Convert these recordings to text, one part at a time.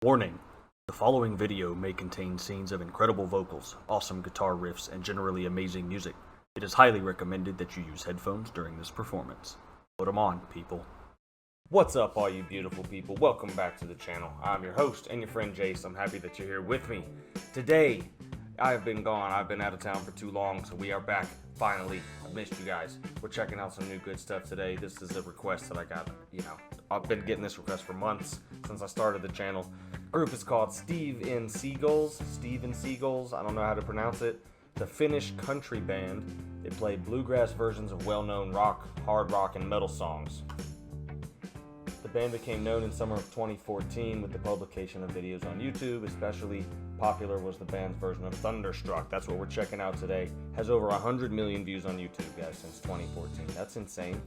Warning: the following video may contain scenes of incredible vocals, awesome guitar riffs, and generally amazing music. It is highly recommended that you use headphones during this performance. Put them on, people. What's up, all you beautiful people? Welcome back to the channel. I'm your host and your friend Jace. I'm happy that you're here with me. Today, I've been gone. I've been out of town for too long, so we are back finally. I've missed you guys. We're checking out some new good stuff today. This is a request that I got, I've been getting this request for months since I started the channel. Group is called Steve and Seagulls. I don't know how to pronounce it. The Finnish country band. They play bluegrass versions of well-known rock, hard rock, and metal songs. The band became known in summer of 2014 with the publication of videos on YouTube. Especially popular was the band's version of Thunderstruck. That's what we're checking out today. Has over 100 million views on YouTube, guys, since 2014. That's insane.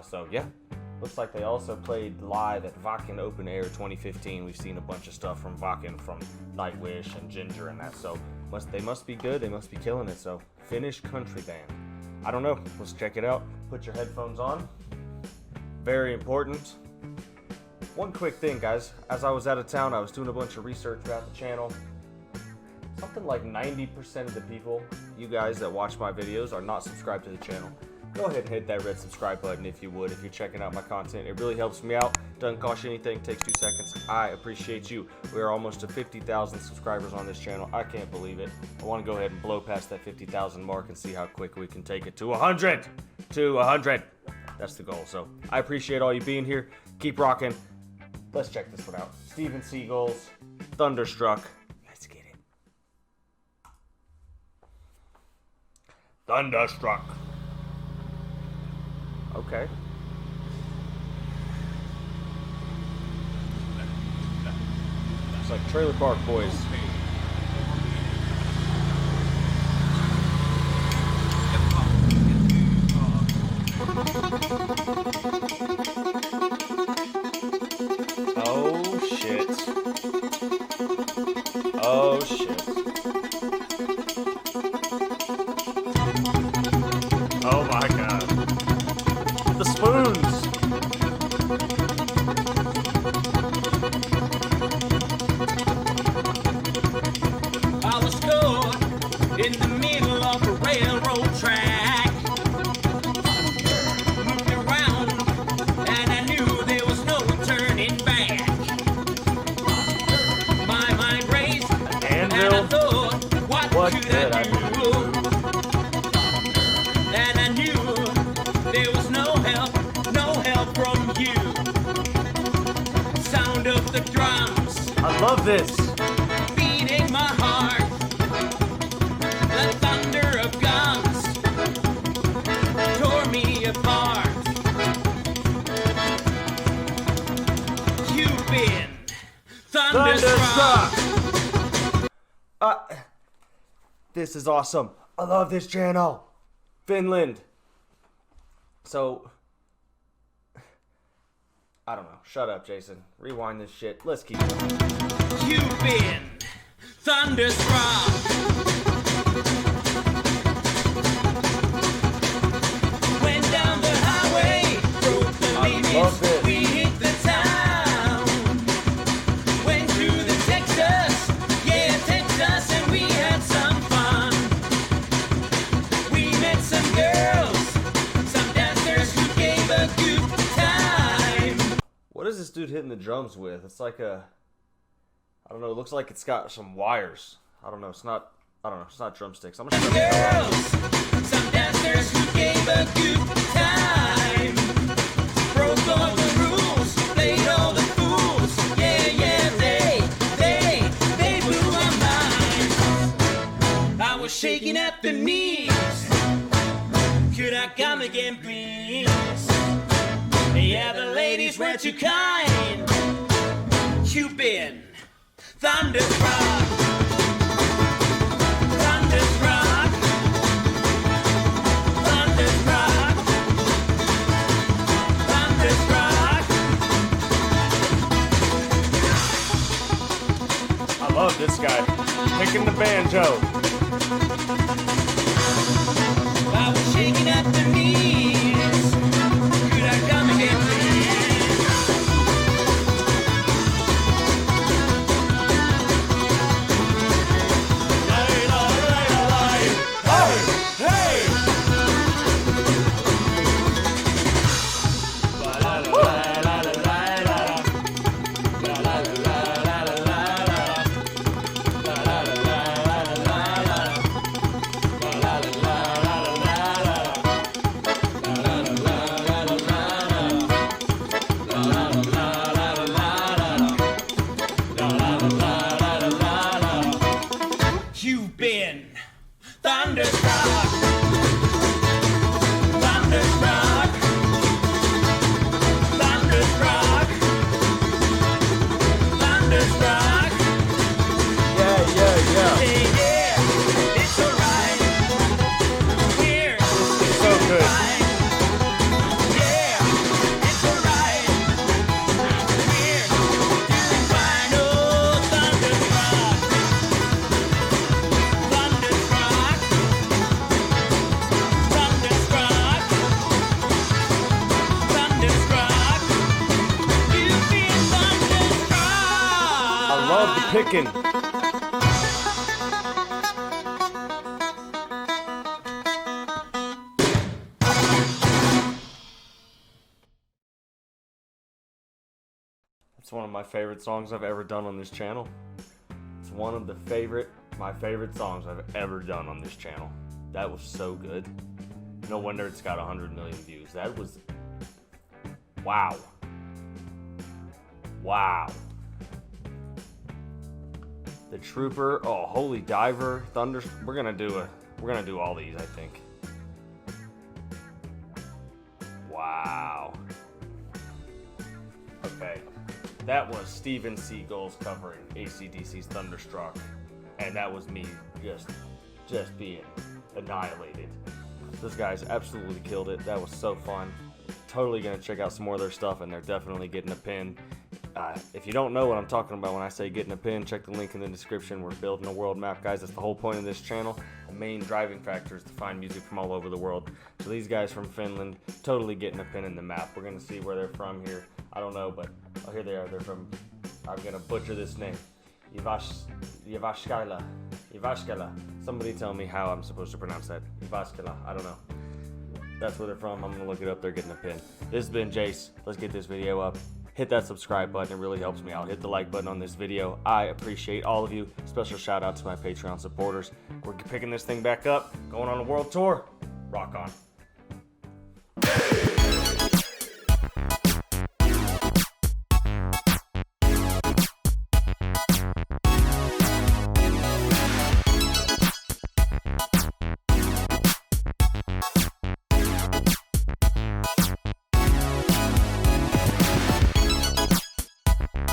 So yeah. Looks like they also played live at Wacken Open Air 2015. We've seen a bunch of stuff from Wacken, from Nightwish and Ginger and that. So they must be good. They must be killing it. So Finnish country band. I don't know. Let's check it out. Put your headphones on. Very important. One quick thing, guys. As I was out of town, I was doing a bunch of research about the channel. Something like 90% of the people, you guys that watch my videos, are not subscribed to the channel. Go ahead and hit that red subscribe button if you would, if you're checking out my content. It really helps me out. Doesn't cost you anything. Takes 2 seconds. I appreciate you. We are almost to 50,000 subscribers on this channel. I can't believe it. I want to go ahead and blow past that 50,000 mark and see how quick we can take it to 100. To 100. That's the goal. So I appreciate all you being here. Keep rocking. Let's check this one out. Steve and Seagulls, Thunderstruck. Let's get it. Thunderstruck. Okay. It's like Trailer Park Boys. Oh shit. Oh shit. Oh my god. The spoons! I was caught in the middle of a railroad track. Looked around and I knew there was no turning back. My mind raced and I thought, what could I do? And I knew there was no help from you. Sound of the drums. I love this. Beating my heart. The thunder of guns tore me apart. You've been Thunderstruck. This is awesome. I love this channel. Finland. So, I don't know. Shut up, Jason. Rewind this shit. Let's keep going. You've been Thunderstruck. Went down the highway, broke the limits, we hit the town. Went to the Texas, and we had some fun. We met some girls, some dancers who gave a good time. What is this dude hitting the drums with? It's like a, I don't know, it looks like it's got some wires. I don't know, it's not drumsticks. I'm gonna shut the hell up. Some dancers who gave a good time. Broke all the rules, played all the fools. Yeah, they blew our minds. I was shaking at the knees. Could I come again, please? Yeah, the ladies were too kind. You've been Thunderstruck. Thunderstruck. Thunderstruck. Thunderstruck. I love this guy. Picking the banjo. I was shaking at the knees. Could I come again, please? Thunderstruck. Yeah, yeah, yeah. Yeah, yeah, it's alright. We're So good. fine. Yeah, it's alright. We're doing fine. Oh, Thunderstruck. Thunderstruck. Thunderstruck. Thunderstruck. You've been thunderstruck. I love the picking. It's one of my favorite songs I've ever done on this channel. It's one of my favorite songs I've ever done on this channel. That was so good. No wonder it's got 100 million views. That was, wow. Wow. The Trooper, oh, Holy Diver, Thunder. We're gonna do all these, I think. Wow. Okay. That was Steven Seagulls covering AC/DC's Thunderstruck, and that was me just being annihilated. Those guys absolutely killed it. That was so fun. Totally gonna check out some more of their stuff, and they're definitely getting a pin. If you don't know what I'm talking about when I say getting a pin, check the link in the description. We're building a world map, guys. That's the whole point of this channel. The main driving factor is to find music from all over the world. So these guys from Finland, totally getting a pin in the map. We're gonna see where they're from here. I don't know, but oh, here they are. They're from, I'm gonna butcher this name, Jyväskylä. Somebody tell me how I'm supposed to pronounce that. Jyväskylä, I don't know. That's where they're from. I'm gonna look it up. They're getting a pin. This has been Jace. Let's get this video up. Hit that subscribe button. It really helps me out. Hit the like button on this video. I appreciate all of you. Special shout out to my Patreon supporters. We're picking this thing back up. Going on a world tour. Rock on.